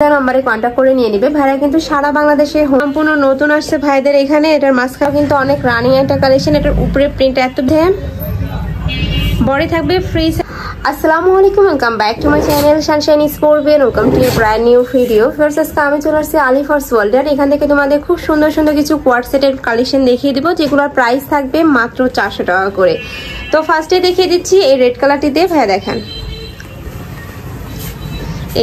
নাম্বারে কন্ট্যাক্ট করে নিয়ে নিবে। ভাইরা কিন্তু সারা বাংলাদেশে সম্পূর্ণ নতুন আসছে ভাইদের এখানে। এটার মাঝখানে কিন্তু অনেক রানিং একটা কালেকশন। এটার উপরে প্রিন্ট এত বডি থাকবে ফ্রি। আসসালামু আলাইকুম, welcome back to my channel Sunshine scorpion. Welcome to A brand new video. First আজকে আমি চলে আসছি আলিফার্স ওয়ার্ল্ড। এখান থেকে তোমাদের খুব সুন্দর সুন্দর কিছু কোয়ার্ট সেটের কালেকশন দেখিয়ে দিব, যেগুলোর প্রাইস থাকবে মাত্র 400 টাকা করে। তো ফার্স্টে দেখিয়ে দিচ্ছি এই রেড কালারটি দিয়ে। ভাইয়া দেখেন,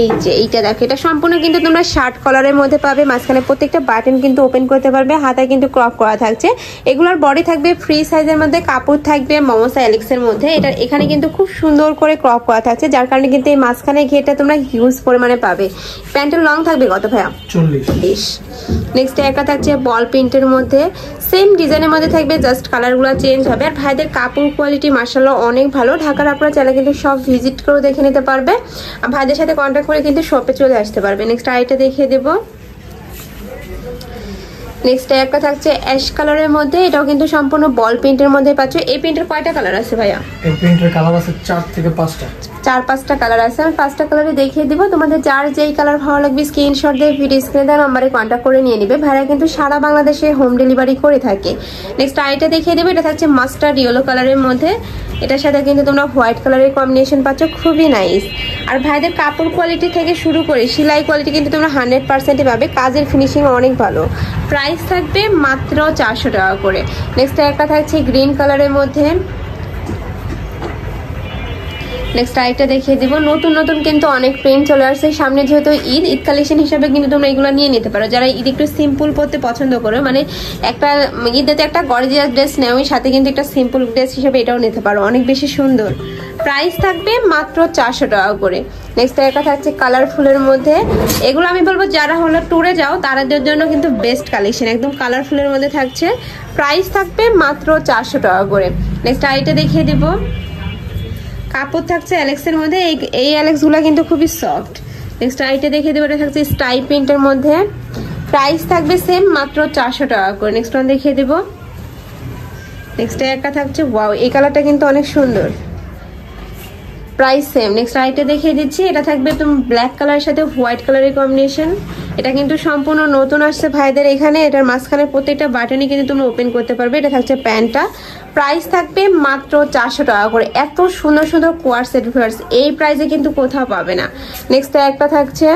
এই যে এইটা দেখো, এটা সম্পূর্ণ কিন্তু তোমরা শার্ট কলারের মধ্যে পাবে। মাঝখানে প্রত্যেকটা বাটন কিন্তু ওপেন করতে পারবে, হাতায় কিন্তু ক্রপ করা থাকছে। এগুলোর বডি থাকবে ফ্রি সাইজের মধ্যে, কাপড় থাকবে মোমোসা এলেক্সের মধ্যে। এটা এখানে কিন্তু খুব সুন্দর করে ক্রপ করা থাকছে, যার কারণে কিন্তু এই মাঝখানে ঘেরটা তোমরা হিউজ পরিমাণে পাবে। প্যান্টের লং থাকবে কত ভাইয়া? 40। নেক্সট একটা থাকছে বল প্রিন্টের মধ্যে, সেম ডিজাইনের মধ্যে থাকবে, জাস্ট কালারগুলো চেঞ্জ হবে। আর ভাইদের কাপড় কোয়ালিটি মাশাআল্লাহ অনেক ভালো। ঢাকার আপনারা চাইলে কিন্তু সব ভিজিট করে দেখে নিতে পারবে। আর ভাইদের সাথে কন্ট্যাক্ট করে কিন্তু শপে চলে আসতে পারবে। নেক্সট আইটা দেখিয়ে দেবো। নেক্সট একটা থাকছে অ্যাশ কালারের মধ্যে, এটাও কিন্তু সম্পূর্ণ বল প্রিন্টের মধ্যে পাচ্ছ। এই প্রিন্টের কয়টা কালার আছে ভাইয়া? এই প্রিন্টের কালার আছে 4 থেকে 5টা। 4-5টা কালার আছে। আমি 5টা কালারে দেখিয়ে দিব। তোমাদের যার যেই কালার ভালো লাগবে স্ক্রিনশট দিয়ে ভিডিও স্ক্রিনে দেওয়া নাম্বারে কন্ট্যাক্ট করে নিয়ে নিবে। ভাইরা কিন্তু সারা বাংলাদেশে হোম ডেলিভারি করে থাকে। নেক্সট আইটা দেখিয়ে দেবো। এটা থাকছে মাস্টার্ড ইয়েলো কালারের মধ্যে, এটার সাথে কিন্তু তোমরা হোয়াইট কালারের কম্বিনেশন পাচ্ছ, খুবই নাইস। আর ভাইদের কাপড় কোয়ালিটি থেকে শুরু করে সেলাই কোয়ালিটি কিন্তু তোমরা 100% পাবে। কাজের ফিনিশিং অনেক ভালো। প্রাইস থাকবে মাত্র 400 টাকা করে। নেক্সট একটা থাকছে গ্রিন কালারের মধ্যে। নেক্সট আরেকটা দেখিয়ে দিব। নতুন নতুন কিন্তু অনেক প্রিন্ট চলে আসছে সামনে, যেহেতু ঈদ কালেকশন হিসাবে কিন্তু তোমরা এগুলো নিয়ে নিতে পারো। যারা ঈদ একটু সিম্পল পরতে পছন্দ করো, মানে একটা ঈদেতে একটা গর্জিয়াস ড্রেস নেও, সাথে কিন্তু একটা সিম্পল ড্রেস হিসেবে এটাও নিতে পারো, অনেক বেশি সুন্দর। প্রাইস থাকবে মাত্র 400 টাকা করে। নেক্সট একটা থাকছে কালারফুলের মধ্যে। এগুলো আমি বলবো যারা হলো ট্যুরে যাও তাদের জন্য কিন্তু বেস্ট কালেকশন, একদম কালারফুলের মধ্যে থাকছে। প্রাইস থাকবে মাত্র 400 টাকা করে। নেক্সট আইটা দেখিয়ে দিব। কাপড় থাকছে অ্যালেক্সের মধ্যে, এই অ্যালেক্সগুলো কিন্তু খুবই সফট। নেক্সট আইটা দেখিয়ে দেবো। এটা থাকছে স্টাইপ প্রিন্টের মধ্যে, প্রাইস থাকবে সেম মাত্র 400 টাকা করে। নেক্সট ওয়ান দেখিয়ে দেবো। নেক্সট একটা থাকছে ওয়াও, এই কালারটা কিন্তু অনেক সুন্দর, প্রাইস সেম। নেক্সট আইটা দেখিয়ে দিচ্ছি। এটা থাকবে তুমি ব্ল্যাক কালারের সাথে হোয়াইট কালারের কম্বিনেশন। এটা কিন্তু সম্পূর্ণ নতুন আসছে ভাইদের এখানে। এটার মাঝখানে প্রত্যেকটা বাটনই কিন্তু তুমি ওপেন করতে পারবে। এটা থাকছে প্যান্টটা, প্রাইস থাকবে মাত্র 400 টাকা করে। এত সুন্দর সুন্দর কোয়ার্ট সেট ভিউয়ার্স এই প্রাইসে কিন্তু কোথাও পাবে না। নেক্সট একটা থাকছে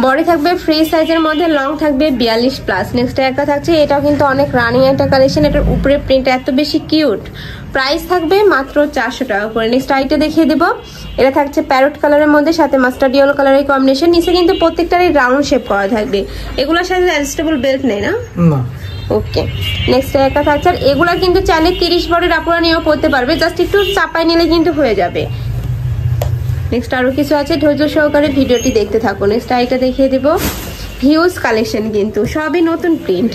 বডি থাকবে ফ্রি সাইজের মধ্যে, লং থাকবে 42+। নেক্সট একটা থাকছে, এটাও কিন্তু অনেক রানিং একটা কালেকশন। এটার উপরে প্রিন্ট এত বেশি কিউট, প্রাইস থাকবে মাত্র 400 টাকা করে। নেক্সট আইটা দেখিয়ে দিব। এটা থাকছে প্যারট কালারের মধ্যে, সাথে মাস্টার্ড ইয়েলো কালারের কম্বিনেশন। নিচে কিন্তু প্রত্যেকটারই রাউন্ড শেপ করা থাকবে। এগুলোর সাথে অ্যাডজাস্টেবল বেল্ট নেই না? ওকে। নেক্সট একটা থাকছে, আর এগুলা কিন্তু চাইলে 30 বডির আপুরা নিয়েও পড়তে পারবে, জাস্ট একটু চাপাই নিলে কিন্তু হয়ে যাবে। নেক্সট আরো কিছু আছে, ধৈর্য সহকারে ভিডিওটি দেখতে থাকো। নেক্সট আইটা দেখিয়ে দিব। হিউজ কালেকশন কিন্তু সবই নতুন প্রিন্ট।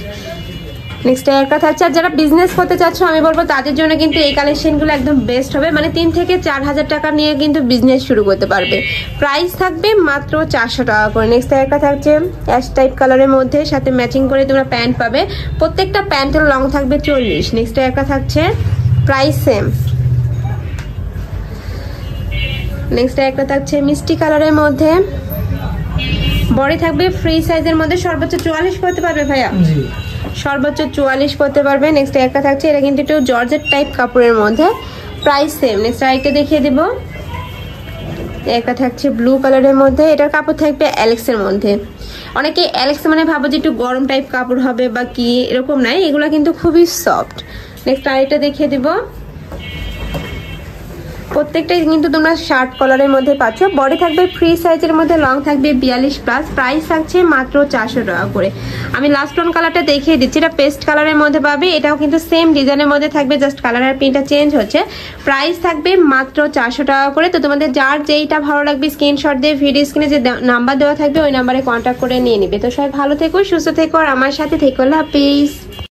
নেক্সট একটা থাকছে, আর যারা বিজনেস করতে চাচ্ছ আমি বলবো তাদের জন্য কিন্তু এই কালেকশনগুলো একদম বেস্ট হবে। মানে 3 থেকে 4,000 টাকা নিয়ে কিন্তু বিজনেস শুরু করতে পারবে। প্রাইস থাকবে মাত্র 400 টাকা করে। নেক্সট একটা থাকছে অ্যাশ টাইপ কালারের মধ্যে, সাথে ম্যাচিং করে তোমরা প্যান্ট পাবে। প্রত্যেকটা প্যান্টের লং থাকবে 40। নেক্সট একটা থাকছে প্রাইস সেম। নেক্সট একটা থাকছে মিষ্টি কালারের মধ্যে, বডি থাকবে ফ্রি সাইজের মধ্যে, সর্বোচ্চ 44 করতে পারবে ভাইয়া? সর্বোচ্চ 44 করতে পারবে। নেক্সট একটা থাকছে, এটা কিন্তু একটু জর্জেট টাইপ কাপড়ের মধ্যে, প্রাইস সেম। নেক্সট আরেকটা দেখিয়ে দিব। একটা থাকছে ব্লু কালারের মধ্যে, এটার কাপড় থাকবে অ্যালেক্সের মধ্যে। অনেকে অ্যালেক্স মানে ভাবো যে একটু গরম টাইপ কাপড় হবে বা কি, এরকম নাই, এগুলো কিন্তু খুবই সফট। নেক্সট আরেকটা দেখিয়ে দিব। প্রত্যেকটাই কিন্তু তোমরা শার্ট কলারের মধ্যে পাচ্ছ। বডি থাকবে ফ্রি সাইজের মধ্যে, লং থাকবে 42+। প্রাইস থাকছে মাত্র 400 টাকা করে। আমি লাস্ট ওয়ান কালারটা দেখিয়ে দিচ্ছি। এটা পেস্ট কালারের মধ্যে পাবে, এটাও কিন্তু সেম ডিজাইনের মধ্যে থাকবে, জাস্ট কালার আর প্রিন্টটা চেঞ্জ হচ্ছে। প্রাইস থাকবে মাত্র 400 টাকা করে। তো তোমাদের যার যেইটা ভালো লাগবে স্ক্রিনশট দিয়ে ভিডিও স্ক্রিনে যে নাম্বার দেওয়া থাকবে ওই নাম্বারে কন্ট্যাক্ট করে নিয়ে নিবে। তো সবাই ভালো থেকো, সুস্থ থেকো, আর আমার সাথে থেকো। আল্লাহ হাফেজ।